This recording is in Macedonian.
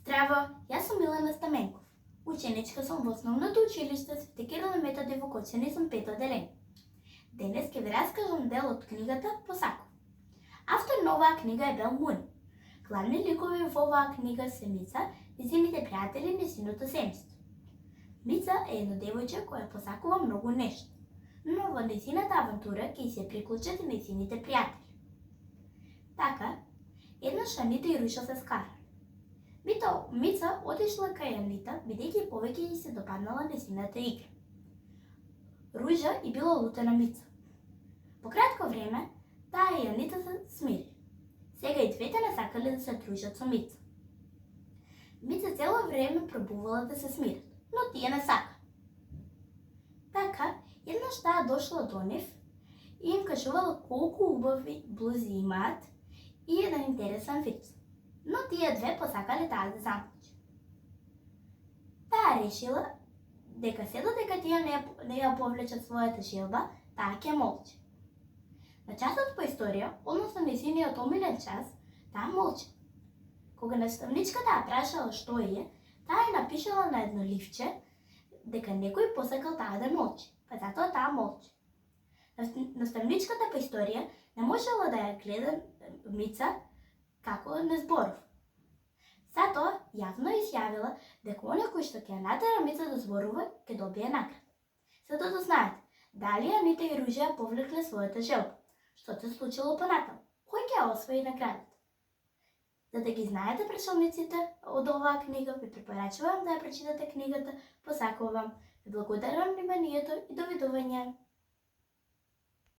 Здраво, јас сум Милана Стаменков. Ученичка сум во основното училиште Свети Кирил и Методи во Кочани, сум пето одделение. Денес ќе ви раскажам дел од книгата Посаков. Автор на оваа книга е Бел Муни. Главни ликови во оваа книга се Мица, нејзините пријатели и нејзиното семејство. Мица е едно девојче која посакува многу нешто, но во нејзината авантура ќе се приклучат и нејзините пријатели. Така, еднаш Анита и Руша се скарале. Мица отишла кај Анита, бидејќи повеќе ѝ се допаднала нејзината игра. Ружа и била лута на Мица. По кратко време, таа и Анита се смири. Сега и двете не сакале да се дружат со Мица. Мица цело време пробувала да се смират, но тие не сака. Така, еднаш таа дошла до нив и им кажувала колку убави блузи имаат и еден интересен виц. Но тие две посакале таа да замолчи. Таа решила дека се додека тие не ја повлечат својата желба, таа ќе молчи. На часот по историја, односно нејзиниот омилен час, таа молчи. Кога наставничката ја прашала што е, таа ја напишала на едно ливче дека некој посакал таа да молчи, па затоа таа молчи. Наставничката по историја не можела да ја гледа Мица како не зборов. Затоа јавно изјавила дека оној кој што ќе ја натера Мица да зборува, ќе добие награда. Сето да знаете, дали Анита и Ружа повлекле својата желба, што се случило понатаму, кој ќе ја освои наградата. За да ги знаете прашалниците од оваа книга, ви препорачувам да ја прочитате книгата Посакувам. Ви благодарам вниманието и довидување.